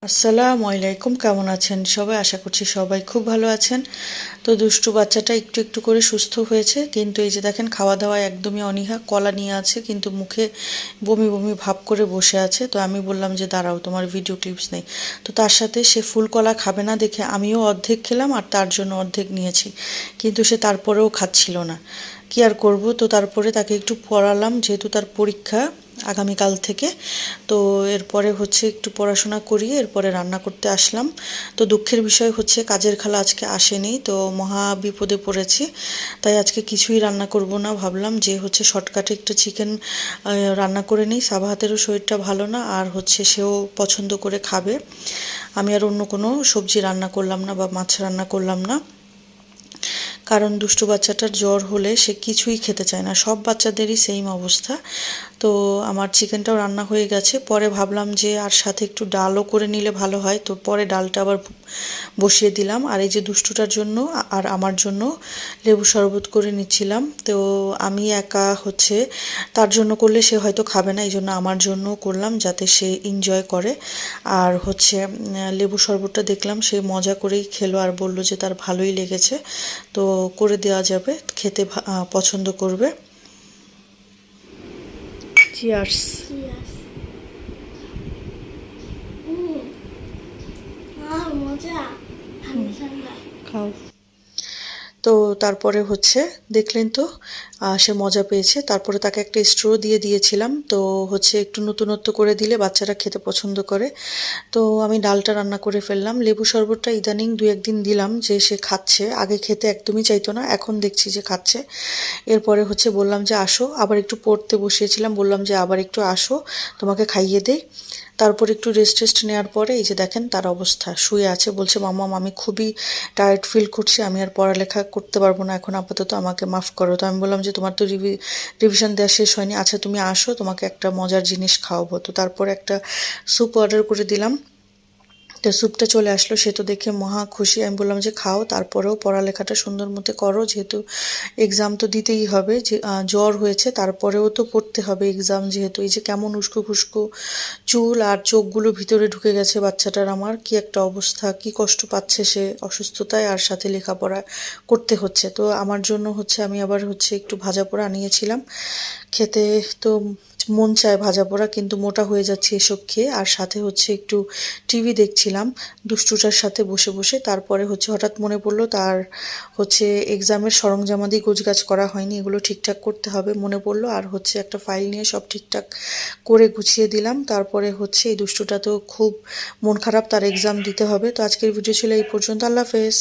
আসসালামু আলাইকুম, কেমন আছেন সবাই? আশা করছি সবাই খুব ভালো আছেন। তো দুষ্টু বাচ্চাটা একটু একটু করে সুস্থ হয়েছে, কিন্তু এই যে দেখেন খাওয়া দাওয়ায় একদমই অনীহা। কলা নিয়ে আছে কিন্তু মুখে বমি বমি ভাব করে বসে আছে। তো আমি বললাম যে দাঁড়াও, তোমার ভিডিও ক্লিপস নেই। তো তার সাথে সে ফুল কলা খাবে না দেখে আমিও অর্ধেক খেলাম আর তার জন্য অর্ধেক নিয়েছি, কিন্তু সে তারপরেও খাচ্ছিল না। কি আর করব, তো তারপরে তাকে একটু পড়ালাম যেহেতু তার পরীক্ষা আগামীকাল থেকে। তো এরপরে হচ্ছে একটু পড়াশোনা করিয়ে এরপরে রান্না করতে আসলাম। তো দুঃখের বিষয় হচ্ছে কাজের খালা আজকে আসেনি, তো মহা বিপদে পড়েছি। তাই আজকে কিছুই রান্না করব না, ভাবলাম যে হচ্ছে শর্টকাটে একটু চিকেন রান্না করে নিই। সাবাহাতেরও শরীরটা ভালো না, আর হচ্ছে সেও পছন্দ করে খাবে। আমি আর অন্য কোনো সবজি রান্না করলাম না বা মাছ রান্না করলাম না, কারণ দুষ্টু বাচ্চাটার জ্বর হলে সে কিছুই খেতে চায় না। সব বাচ্চাদেরই সেম অবস্থা। তো আমার চিকেনটাও রান্না হয়ে গেছে। পরে ভাবলাম যে আর সাথে একটু ডালও করে নিলে ভালো হয়, তো পরে ডালটা আবার বসিয়ে দিলাম। আর এই যে দুষ্টুটার জন্য আর আমার জন্য লেবু শরবত করে নিচ্ছিলাম। তো আমি একা হচ্ছে তার জন্য করলে সে হয়তো খাবে না, এই জন্য আমার জন্য করলাম যাতে সে এনজয় করে। আর হচ্ছে লেবু শরবতটা দেখলাম সে মজা করেই খেলো আর বলল যে তার ভালোই লেগেছে। তো করে দেওয়া যাবে, খেতে পছন্দ করবে। চিয়ার্স। চিয়াস। মজা। ঠান্ডা ঠান্ডা। খাও। তো তারপরে হচ্ছে দেখলেন তো সে মজা পেয়েছে। তারপরে তাকে একটা স্ট্র দিয়ে দিয়েছিলাম। তো হচ্ছে একটু নতুনত্ব করে দিলে বাচ্চারা খেতে পছন্দ করে। তো আমি ডালটা রান্না করে ফেললাম। লেবু শরবতটা ইদানিং দু একদিন দিলাম যে সে খাচ্ছে, আগে খেতে একদমই চাইতো না, এখন দেখছি যে খাচ্ছে। এরপরে হচ্ছে বললাম যে আসো, আবার একটু পড়তে বসিয়েছিলাম, বললাম যে আবার একটু আসো, তোমাকে খাইয়ে দেই। তারপর একটু রেস্ট নেওয়ার পরে এই যে দেখেন তার অবস্থা, শুয়ে আছে, বলছে মাম্মা আমি খুবই টায়ার্ড ফিল করছি, আমি আর পড়ালেখা করতে পারবো না এখন আপাতত, আমাকে মাফ করো। তো আমি বললাম যে তোমার তো রিভিশন দেওয়া শেষ হয়নি, আচ্ছা তুমি আসো, তোমাকে একটা মজার জিনিস খাওয়াবো। তো তারপরে একটা স্যুপ অর্ডার করে দিলাম। তো স্যুপটা চলে আসলো, সে তো দেখে মহা খুশি। আমি বললাম যে খাও, তারপরেও পড়ালেখাটা সুন্দর মতো করো, যেহেতু এক্সাম তো দিতেই হবে। যে জ্বর হয়েছে তারপরেও তো পড়তে হবে এক্সাম যেহেতু। এই যে কেমন উস্কো খুস্কো চুল আর চোখগুলো ভিতরে ঢুকে গেছে বাচ্চাটার। আমার কি একটা অবস্থা, কি কষ্ট পাচ্ছে সে অসুস্থতায়, আর সাথে লেখাপড়া করতে হচ্ছে। তো আমার জন্য হচ্ছে আমি আবার হচ্ছে একটু ভাজা পোড়া আনিয়েছিলাম খেতে। তো মন চায় ভাজা পোড়া, কিন্তু মোটা হয়ে যাচ্ছে এসব খেয়ে। আর সাথে হচ্ছে একটু টিভি দেখছিলাম দুষ্টুটার সাথে বসে বসে। তারপরে হচ্ছে হঠাৎ মনে পড়লো তার হচ্ছে এক্সামের সরঞ্জামাদি গোছগাছ করা হয়নি, এগুলো ঠিকঠাক করতে হবে মনে পড়লো। আর হচ্ছে একটা ফাইল নিয়ে সব ঠিকঠাক করে গুছিয়ে দিলাম। তারপরে হচ্ছে এই দুষ্টুটা তো খুব মন খারাপ, তার এক্সাম দিতে হবে। তো আজকের ভিডিও ছিল এই পর্যন্ত। আল্লাহ হাফেজ।